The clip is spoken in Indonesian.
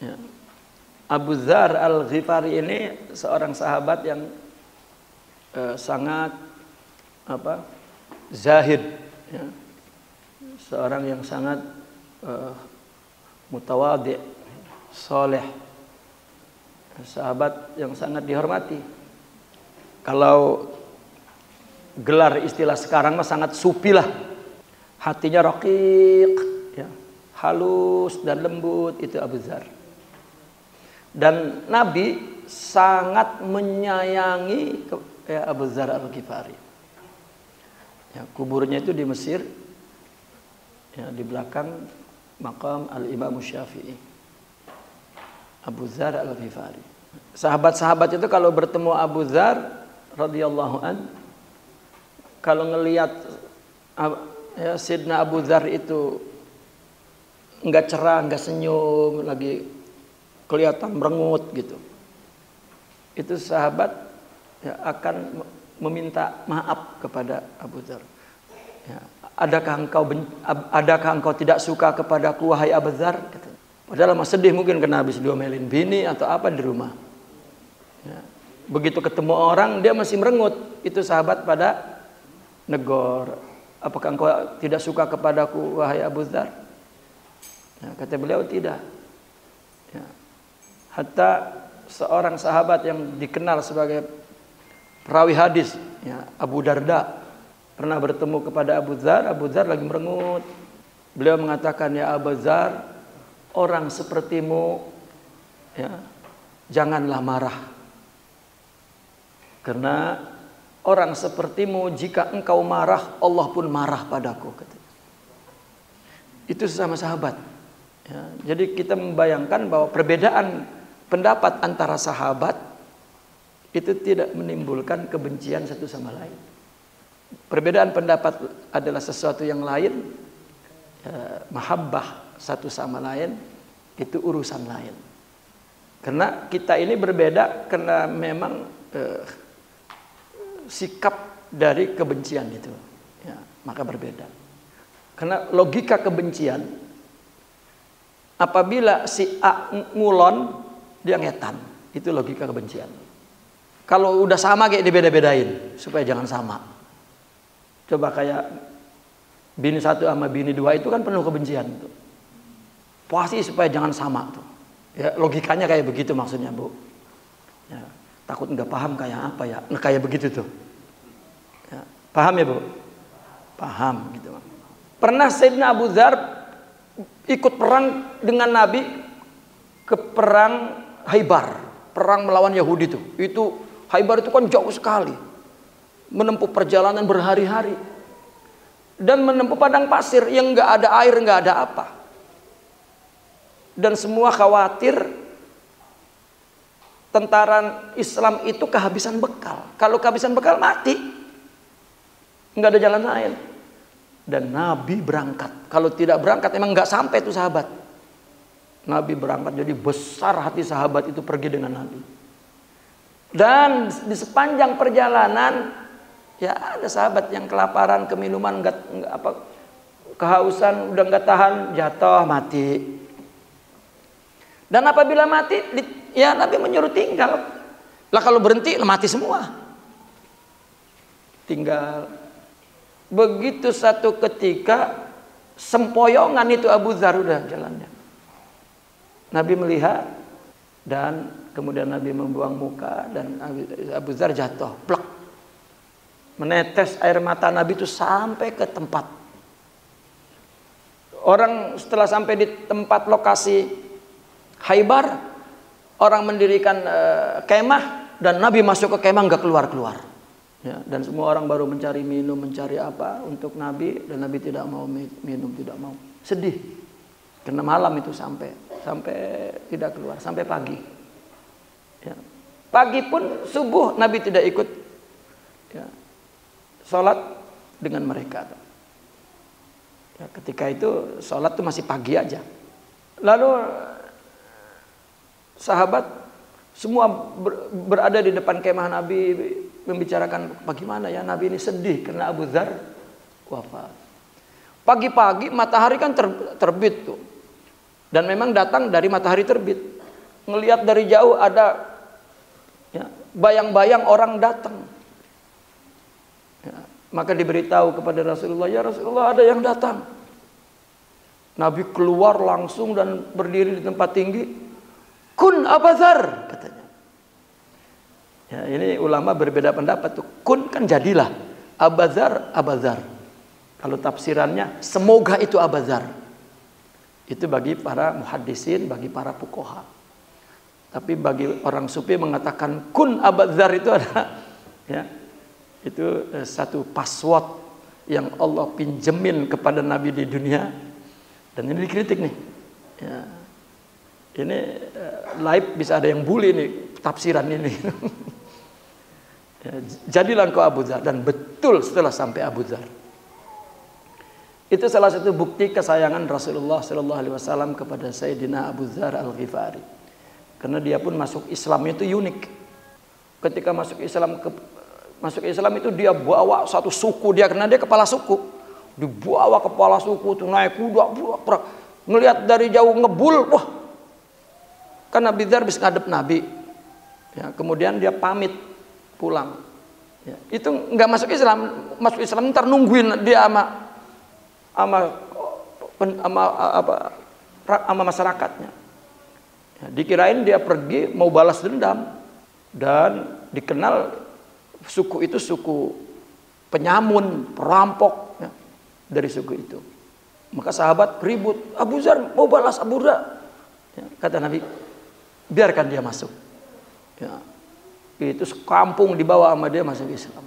Ya. Abu Dzar Al-Ghifari ini seorang sahabat yang sangat zahid, ya. Seorang yang sangat mutawadhi, soleh, sahabat yang sangat dihormati. Kalau gelar istilah sekarang mah sangat supi lah, hatinya raqiq, ya, halus dan lembut, itu Abu Dzar. Dan Nabi sangat menyayangi Abu Dzar Al-Ghifari. Ya, kuburnya itu di Mesir, ya, di belakang makam Al-Imam Syafi'i. Abu Dzar Al-Ghifari. Sahabat-sahabat itu kalau bertemu Abu Dzar radhiyallahu an, kalau ngelihat ya, Sayyidina Abu Dzar itu enggak cerah, enggak senyum, lagi kelihatan merengut gitu, itu sahabat ya, akan meminta maaf kepada Abu Dzar. Ya, adakah engkau tidak suka kepadaku wahai Abu Dzar? Padahal mah sedih mungkin karena habis diomelin bini atau apa di rumah. Ya. Begitu ketemu orang dia masih merengut. Itu sahabat pada negor. Apakah engkau tidak suka kepadaku wahai Abu Dzar? Ya, kata beliau tidak. Ya. Hatta seorang sahabat yang dikenal sebagai perawi hadis, ya, Abu Darda, pernah bertemu kepada Abu Dzar lagi merengut. Beliau mengatakan, ya Abu Dzar, orang sepertimu, ya, janganlah marah. Karena orang sepertimu jika engkau marah, Allah pun marah padaku. Itu sesama sahabat. Ya, jadi kita membayangkan bahwa perbedaan pendapat antara sahabat itu tidak menimbulkan kebencian satu sama lain. Perbedaan pendapat adalah sesuatu yang lain. Mahabbah satu sama lain itu urusan lain. Karena kita ini berbeda karena memang sikap dari kebencian itu, ya, maka berbeda. Karena logika kebencian, apabila si A ngulon, dia ngetan, itu logika kebencian. Kalau udah sama kayak dibeda-bedain supaya jangan sama. Coba kayak bini satu sama bini dua itu kan penuh kebencian tuh. Pasti supaya jangan sama tuh. Ya, logikanya kayak begitu maksudnya, Bu. Ya, takut nggak paham kayak apa ya? Nah, kayak begitu tuh. Ya, paham ya, Bu? Paham gitu. Pernah Sayyidina Abu Dzar ikut perang dengan Nabi ke perang Khaibar, perang melawan Yahudi tuh. Itu Khaibar itu kan jauh sekali. Menempuh perjalanan berhari-hari. Dan menempuh padang pasir yang nggak ada air, nggak ada apa. Dan semua khawatir tentara Islam itu kehabisan bekal. Kalau kehabisan bekal mati, nggak ada jalan lain. Dan Nabi berangkat. Kalau tidak berangkat emang nggak sampai tuh sahabat. Nabi berangkat, jadi besar hati sahabat itu pergi dengan Nabi. Dan di sepanjang perjalanan, ya ada sahabat yang kelaparan, keminuman, kehausan, udah nggak tahan, jatuh, mati. Dan apabila mati, ya Nabi menyuruh tinggal. Lah kalau berhenti, mati semua. Tinggal. Begitu satu ketika, sempoyongan itu Abu Dzar udah jalannya. Nabi melihat, dan kemudian Nabi membuang muka, dan Abu Dzar jatuh, plek. Menetes air mata Nabi itu sampai ke tempat. Orang setelah sampai di tempat lokasi Khaibar, orang mendirikan kemah, dan Nabi masuk ke kemah nggak keluar-keluar. Ya, dan semua orang baru mencari minum, mencari apa untuk Nabi, dan Nabi tidak mau minum, tidak mau. Sedih. Karena malam itu sampai tidak keluar, sampai pagi. Ya. Pagi pun subuh Nabi tidak ikut, ya, sholat dengan mereka. Ya, ketika itu sholat itu masih pagi aja. Lalu sahabat semua berada di depan kemah Nabi, membicarakan bagaimana ya Nabi ini sedih karena Abu Dzar wafat. Pagi-pagi matahari kan terbit tuh. Dan memang datang dari matahari terbit. ngelihat dari jauh ada ya, bayang-bayang orang datang. Ya, maka diberitahu kepada Rasulullah, ya Rasulullah ada yang datang. Nabi keluar langsung dan berdiri di tempat tinggi. Kun Abu Dzar, katanya. Ya, ini ulama berbeda pendapat tuh. Kun kan jadilah, Abu Dzar, Abu Dzar. Kalau tafsirannya semoga itu Abu Dzar. Itu bagi para muhaddisin, bagi para fuqaha. Tapi bagi orang sufi mengatakan kun Abu Dzar itu ada ya. Itu satu password yang Allah pinjemin kepada Nabi di dunia, dan ini dikritik nih. Ya. Ini live bisa ada yang bully nih tafsiran ini. Ya, jadilah engkau Abu Dzar, dan betul setelah sampai Abu Dzar. Itu salah satu bukti kesayangan Rasulullah Shallallahu Alaihi Wasallam kepada Sayyidina Abu Dzar Al-Ghifari, karena dia pun masuk Islam itu unik. Ketika masuk Islam itu dia bawa satu suku dia, karena dia kepala suku, dibawa kepala suku itu naik kuda, ngelihat dari jauh ngebul, wah, kan Abu Dzar bisa ngadep Nabi, ya, kemudian dia pamit pulang, ya, itu nggak masuk Islam ntar nungguin dia sama masyarakatnya, ya, dikirain dia pergi mau balas dendam, dan dikenal suku itu suku penyamun, perampok ya, dari suku itu. Maka sahabat ribut, Abu Dzar mau balas Abu Dzar. Ya, kata Nabi, biarkan dia masuk. Ya, itu sekampung dibawa sama dia masuk Islam.